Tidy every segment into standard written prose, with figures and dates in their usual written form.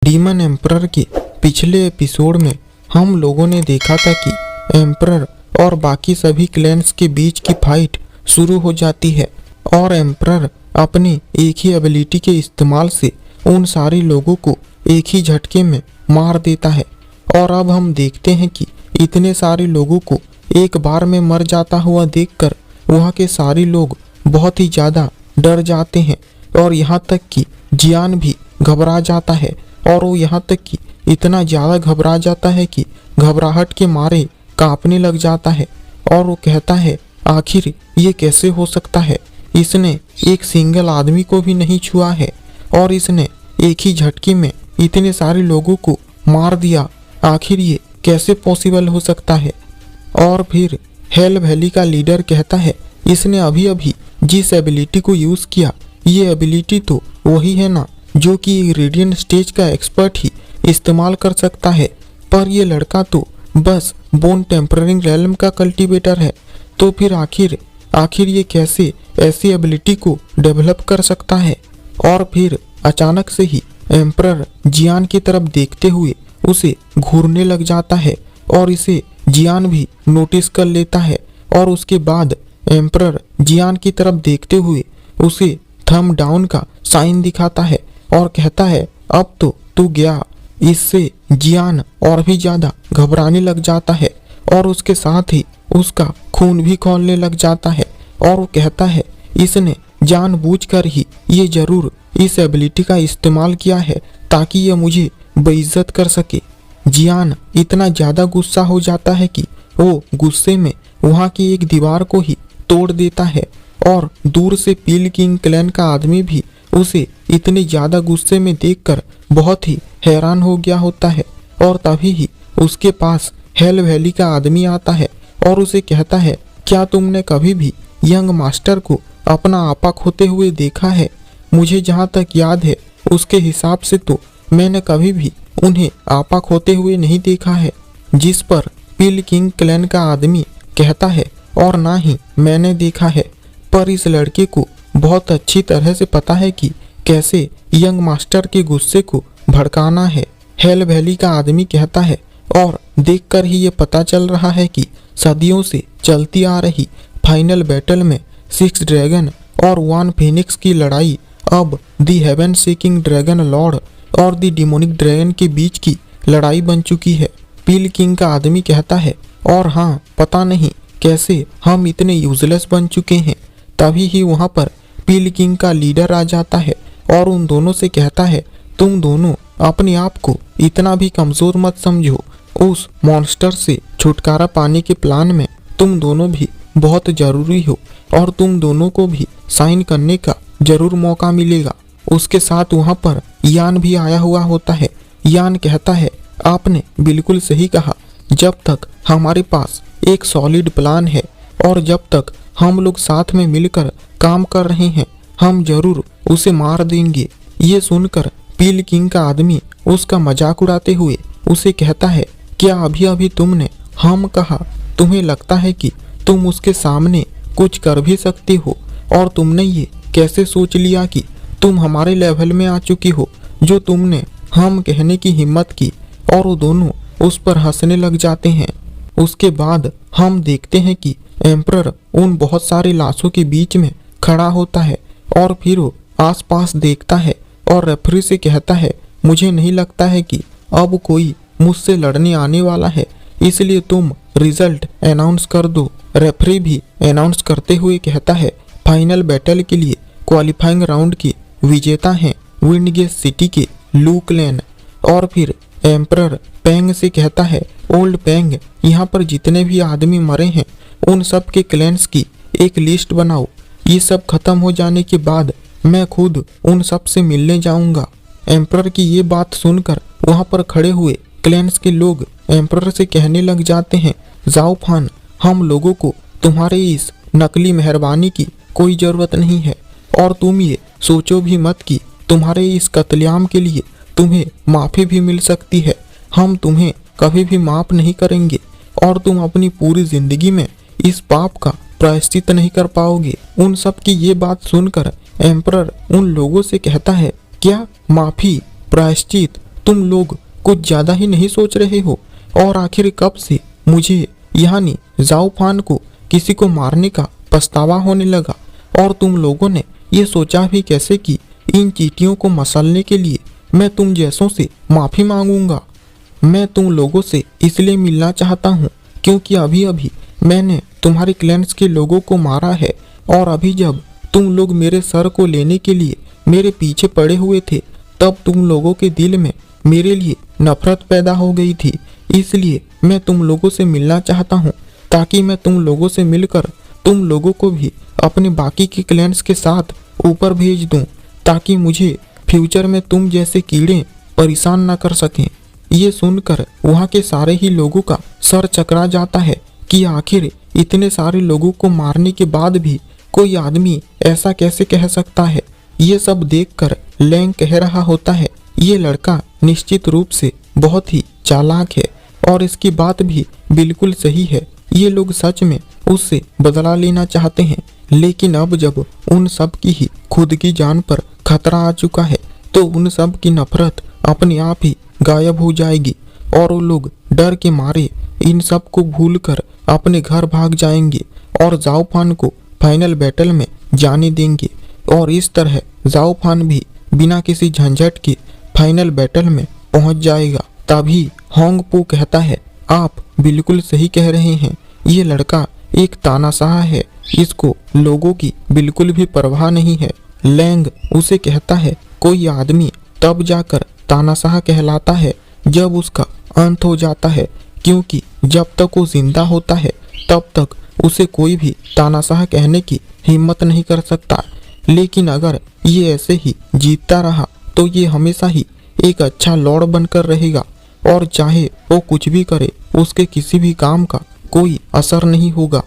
Demon emperor के पिछले episode में हम लोगों ने देखा था कि एम्परर और बाकी सभी क्लैन्स के बीच की फाइट शुरू हो जाती है और एम्परर अपनी एक ही एबिलिटी के इस्तेमाल से उन सारे लोगों को एक ही झटके में मार देता है। और अब हम देखते हैं कि इतने सारे लोगों को एक बार में मर जाता हुआ देखकर वहाँ के सारे लोग बहुत ही ज़्यादा डर जाते हैं और यहाँ तक कि जियान भी घबरा जाता है। और वो यहाँ तक कि इतना ज़्यादा घबरा जाता है कि घबराहट के मारे कांपने लग जाता है और वो कहता है आखिर ये कैसे हो सकता है, इसने एक सिंगल आदमी को भी नहीं छुआ है और इसने एक ही झटके में इतने सारे लोगों को मार दिया, आखिर ये कैसे पॉसिबल हो सकता है। और फिर हेल वैली का लीडर कहता है इसने अभी अभी जिस एबिलिटी को यूज़ किया ये एबिलिटी तो वही है ना जो कि रेडियंट स्टेज का एक्सपर्ट ही इस्तेमाल कर सकता है, पर ये लड़का तो बस बोन टेम्पररिंग रेलम का कल्टीवेटर है, तो फिर आखिर ये कैसे ऐसी एबिलिटी को डेवलप कर सकता है। और फिर अचानक से ही एम्परर जियान की तरफ देखते हुए उसे घूरने लग जाता है और इसे जियान भी नोटिस कर लेता है और उसके बाद एम्परर जियान की तरफ देखते हुए उसे थंब डाउन का साइन दिखाता है और कहता है अब तो तू गया। इससे जियान और भी ज़्यादा घबराने लग जाता है और उसके साथ ही उसका खून भी खौलने लग जाता है और वो कहता है इसने जानबूझकर ही ये जरूर इस एबिलिटी का इस्तेमाल किया है ताकि ये मुझे बेइज्जत कर सके। जियान इतना ज़्यादा गुस्सा हो जाता है कि वो गुस्से में वहाँ की एक दीवार को ही तोड़ देता है और दूर से पील किंग क्लैन का आदमी भी उसे इतने ज़्यादा गुस्से में देखकर बहुत ही हैरान हो गया होता है। और तभी ही उसके पास हेल वैली का आदमी आता है और उसे कहता है क्या तुमने कभी भी यंग मास्टर को अपना आपा खोते हुए देखा है? मुझे जहाँ तक याद है उसके हिसाब से तो मैंने कभी भी उन्हें आपा खोते हुए नहीं देखा है। जिस पर पील किंग क्लैन का आदमी कहता है और ना ही मैंने देखा है, पर इस लड़के को बहुत अच्छी तरह से पता है कि कैसे यंग मास्टर के गुस्से को भड़काना है। हेल वैली का आदमी कहता है और देखकर ही ये पता चल रहा है कि सदियों से चलती आ रही फाइनल बैटल में 6 ड्रैगन और 1 फिनिक्स की लड़ाई अब दी हेवन सीकिंग ड्रैगन लॉर्ड और दी डिमोनिक ड्रैगन के बीच की लड़ाई बन चुकी है। पील किंग का आदमी कहता है और हाँ पता नहीं कैसे हम इतने यूजलेस बन चुके हैं। तभी ही वहाँ पर पील किंग का लीडर आ जाता है और उन दोनों से कहता है तुम दोनों अपने आप को इतना भी कमज़ोर मत समझो, उस मॉन्स्टर से छुटकारा पाने के प्लान में तुम दोनों भी बहुत ज़रूरी हो और तुम दोनों को भी साइन करने का ज़रूर मौका मिलेगा। उसके साथ वहाँ पर यान भी आया हुआ होता है। यान कहता है आपने बिल्कुल सही कहा, जब तक हमारे पास एक सॉलिड प्लान है और जब तक हम लोग साथ में मिलकर काम कर रहे हैं हम जरूर उसे मार देंगे। ये सुनकर पील किंग का आदमी उसका मजाक उड़ाते हुए उसे कहता है क्या अभी अभी तुमने हम कहा, तुम्हें लगता है कि तुम उसके सामने कुछ कर भी सकते हो और तुमने ये कैसे सोच लिया कि तुम हमारे लेवल में आ चुकी हो जो तुमने हम कहने की हिम्मत की। और वो दोनों उस पर हंसने लग जाते हैं। उसके बाद हम देखते हैं कि एम्परर उन बहुत सारी लाशों के बीच में खड़ा होता है और फिर वो आसपास देखता है और रेफरी से कहता है मुझे नहीं लगता है कि अब कोई मुझसे लड़ने आने वाला है, इसलिए तुम रिजल्ट अनाउंस कर दो। रेफरी भी अनाउंस करते हुए कहता है फाइनल बैटल के लिए क्वालिफाइंग राउंड के विजेता हैं विंडगेट सिटी के लू क्लैन। और फिर एम्परर पेंग से कहता है ओल्ड पेंग, यहाँ पर जितने भी आदमी मरे हैं उन सब के क्लैन्स की एक लिस्ट बनाओ। ये सब खत्म हो जाने के बाद मैं खुद उन सब से मिलने जाऊंगा। एम्परर की ये बात सुनकर वहाँ पर खड़े हुए क्लैन्स के लोग एम्परर से कहने लग जाते हैं जाओ फान, हम लोगों को तुम्हारे इस नकली मेहरबानी की कोई ज़रूरत नहीं है और तुम ये सोचो भी मत कि तुम्हारे इस कत्लेआम के लिए तुम्हें माफ़ी भी मिल सकती है। हम तुम्हें कभी भी माफ़ नहीं करेंगे और तुम अपनी पूरी ज़िंदगी में इस पाप का प्रायश्चित नहीं कर पाओगे। उन सब की ये बात सुनकर एम्परर उन लोगों से कहता है क्या माफ़ी, प्रायश्चित तुम लोग कुछ ज्यादा ही नहीं सोच रहे हो? और आखिर कब से मुझे यानी जाओ फान को किसी को मारने का पछतावा होने लगा? और तुम लोगों ने ये सोचा भी कैसे कि इन चींटियों को मसलने के लिए मैं तुम जैसों से माफी मांगूंगा? मैं तुम लोगों से इसलिए मिलना चाहता हूँ क्योंकि अभी अभी मैंने तुम्हारे क्लैंस के लोगों को मारा है, और अभी जब तुम लोग मेरे सर को लेने के लिए मेरे पीछे पड़े हुए थे तब तुम लोगों के दिल में मेरे लिए नफरत पैदा हो गई थी। इसलिए मैं तुम लोगों से मिलना चाहता हूँ ताकि मैं तुम लोगों से मिलकर तुम लोगों को भी अपने बाकी के क्लैंस के साथ ऊपर भेज दूं, ताकि मुझे फ्यूचर में तुम जैसे कीड़े परेशान न कर सकें। ये सुनकर वहाँ के सारे ही लोगों का सर चकरा जाता है कि आखिर इतने सारे लोगों को मारने के बाद भी कोई आदमी ऐसा कैसे कह सकता है। ये सब देखकर लैंग कह रहा होता है, ये लड़का निश्चित रूप से बहुत ही चालाक है और इसकी बात भी बिल्कुल सही है। ये लोग सच में उससे बदला लेना चाहते हैं, लेकिन अब जब उन सब की ही खुद की जान पर खतरा आ चुका है तो उन सब की नफरत अपने आप ही गायब हो जाएगी और वो लोग डर के मारे इन सब को भूलकर अपने घर भाग जाएंगे और जाओ फान को फाइनल बैटल में जाने देंगे। और इस तरह जाओ फान भी बिना किसी झंझट के फाइनल बैटल में पहुंच जाएगा। तभी होंग पू कहता है, आप बिल्कुल सही कह रहे हैं, ये लड़का एक तानाशाह है, इसको लोगों की बिल्कुल भी परवाह नहीं है। लैंग उसे कहता है, कोई आदमी तब जाकर तानाशाह कहलाता है जब उसका अंत हो जाता है, क्योंकि जब तक वो जिंदा होता है तब तक उसे कोई भी तानाशाह कहने की हिम्मत नहीं कर सकता। लेकिन अगर ये ऐसे ही जीतता रहा तो ये हमेशा ही एक अच्छा लॉर्ड बनकर रहेगा और चाहे वो कुछ भी करे उसके किसी भी काम का कोई असर नहीं होगा।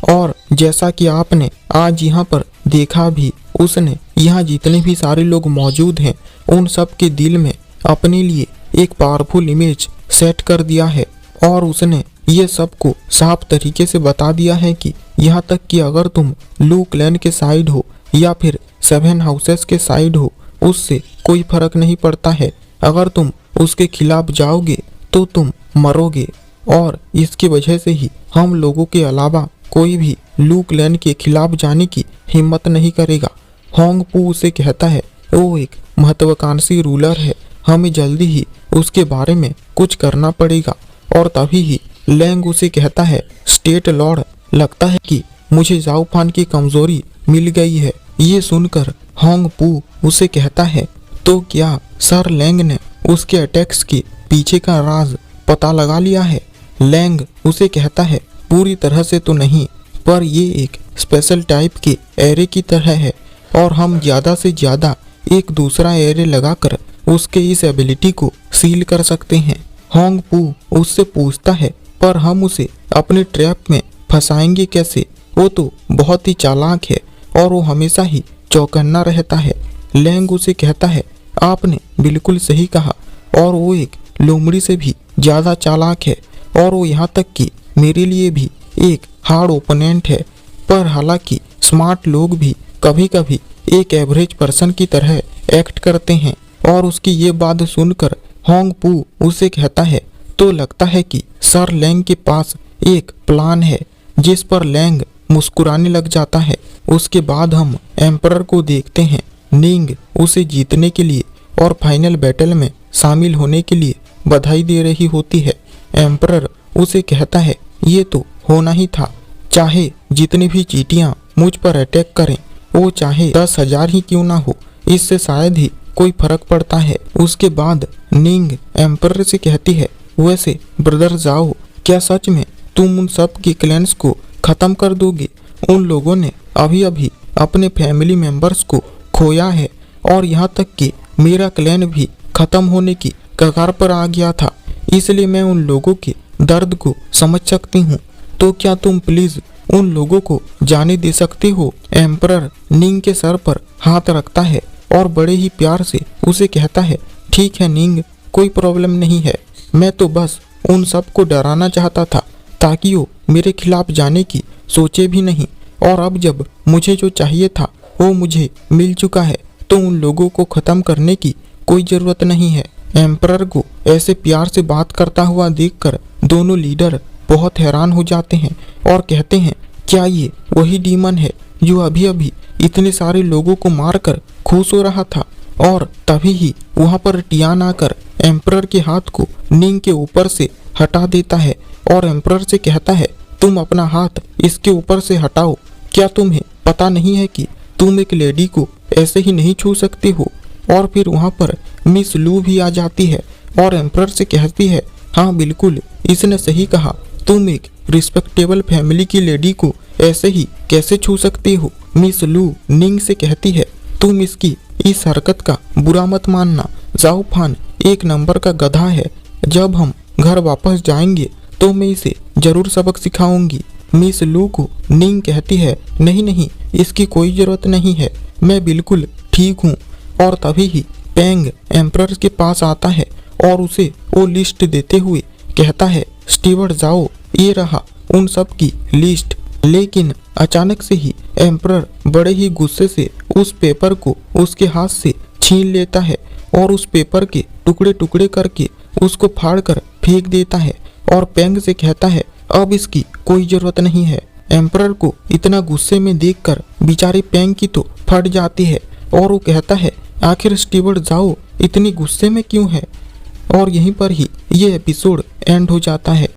और जैसा कि आपने आज यहाँ पर देखा भी, उसने यहाँ जितने भी सारे लोग मौजूद हैं उन सब के दिल में अपने लिए एक पावरफुल इमेज सेट कर दिया है और उसने ये सबको साफ तरीके से बता दिया है कि यहाँ तक कि अगर तुम लू क्लैन के साइड हो या फिर 7 हाउसेस के साइड हो, उससे कोई फर्क नहीं पड़ता है। अगर तुम उसके खिलाफ जाओगे तो तुम मरोगे और इसकी वजह से ही हम लोगों के अलावा कोई भी लू क्लैन के खिलाफ जाने की हिम्मत नहीं करेगा। होंग पू उसे कहता है, वो एक महत्वाकांक्षी रूलर है, हमें जल्दी ही उसके बारे में कुछ करना पड़ेगा। और तभी ही लैंग उसे कहता है, स्टेट लॉर्ड, लगता है कि मुझे जाओ फान की कमजोरी मिल गई है। ये सुनकर होंग पू उसे कहता है, तो क्या सर लैंग ने उसके अटैक्स के पीछे का राज पता लगा लिया है? लैंग उसे कहता है, पूरी तरह से तो नहीं, पर ये एक स्पेशल टाइप के एरे की तरह है और हम ज़्यादा से ज़्यादा एक दूसरा एरे लगाकर उसके इस एबिलिटी को सील कर सकते हैं। होंग पू उससे पूछता है, पर हम उसे अपने ट्रैप में फंसाएंगे कैसे? वो तो बहुत ही चालाक है और वो हमेशा ही चौकन्ना रहता है। लैंग उसे कहता है, आपने बिल्कुल सही कहा और वो एक लोमड़ी से भी ज़्यादा चालाक है और वो यहाँ तक कि मेरे लिए भी एक हार्ड ओपोनेंट है। पर हालांकि स्मार्ट लोग भी कभी कभी एक एवरेज पर्सन की तरह एक्ट करते हैं। और उसकी ये बात सुनकर होंग पू उसे कहता है, तो लगता है कि सर लैंग के पास एक प्लान है। जिस पर लैंग मुस्कुराने लग जाता है। उसके बाद हम एम्परर को देखते हैं। निंग उसे जीतने के लिए और फाइनल बैटल में शामिल होने के लिए बधाई दे रही होती है। एम्परर उसे कहता है, ये तो होना ही था, चाहे जितनी भी चींटियां मुझ पर अटैक करें, वो चाहे 10,000 ही क्यों ना हो, इससे शायद ही कोई फर्क पड़ता है। उसके बाद निंग एम्परर से कहती है, वैसे ब्रदर जाओ, क्या सच में तुम उन सब के क्लैंस को खत्म कर दोगे? उन लोगों ने अभी अभी अपने फैमिली मेंबर्स को खोया है और यहाँ तक कि मेरा क्लैन भी खत्म होने की कगार पर आ गया था, इसलिए मैं उन लोगों के दर्द को समझ सकती हूँ। तो क्या तुम प्लीज उन लोगों को जाने दे सकते हो? एम्परर निंग के सर पर हाथ रखता है और बड़े ही प्यार से उसे कहता है, ठीक है निंग, कोई प्रॉब्लम नहीं है, मैं तो बस उन सब को डराना चाहता था ताकि वो मेरे खिलाफ जाने की सोचे भी नहीं। और अब जब मुझे जो चाहिए था वो मुझे मिल चुका है, तो उन लोगों को ख़त्म करने की कोई ज़रूरत नहीं है। एम्परर को ऐसे प्यार से बात करता हुआ देखकर दोनों लीडर बहुत हैरान हो जाते हैं और कहते हैं, क्या ये वही डीमन है जो अभी अभी इतने सारे लोगों को मारकर खुश हो रहा था? और तभी ही वहां पर टियान आकर एम्परर के हाथ को निंग के ऊपर से हटा देता है और एम्परर से कहता है, तुम अपना हाथ इसके ऊपर से हटाओ। क्या तुम्हें पता नहीं है कि तुम एक लेडी को ऐसे ही नहीं छू सकते हो? और फिर वहां पर मिस लू भी आ जाती है और एम्परर से कहती है, हाँ बिल्कुल, इसने सही कहा, तुम एक रिस्पेक्टेबल फैमिली की लेडी को ऐसे ही कैसे छू सकते हो? मिस लू निंग से कहती है, तुम इसकी इस हरकत का बुरा मत मानना। जाओ फान एक नंबर का गधा है। जब हम घर वापस जाएंगे तो मैं इसे जरूर सबक सिखाऊंगी। मिस लू को निंग कहती है, नहीं नहीं, इसकी कोई जरूरत नहीं है, मैं बिल्कुल ठीक हूँ। और तभी ही पेंग एम्परर के पास आता है और उसे वो लिस्ट देते हुए कहता है, स्टीवर्ट जाओ, ये रहा उन सब की लिस्ट। लेकिन अचानक से ही एम्परर बड़े ही गुस्से से उस पेपर को उसके हाथ से छीन लेता है और उस पेपर के टुकड़े टुकड़े करके उसको फाड़कर फेंक देता है और पेंग से कहता है, अब इसकी कोई जरूरत नहीं है। एम्परर को इतना गुस्से में देखकर बेचारी पेंग की तो फट जाती है और वो कहता है, आखिर स्टीवर्ट जाओ इतनी गुस्से में क्यों है? और यहीं पर ही ये एपिसोड एंड हो जाता है।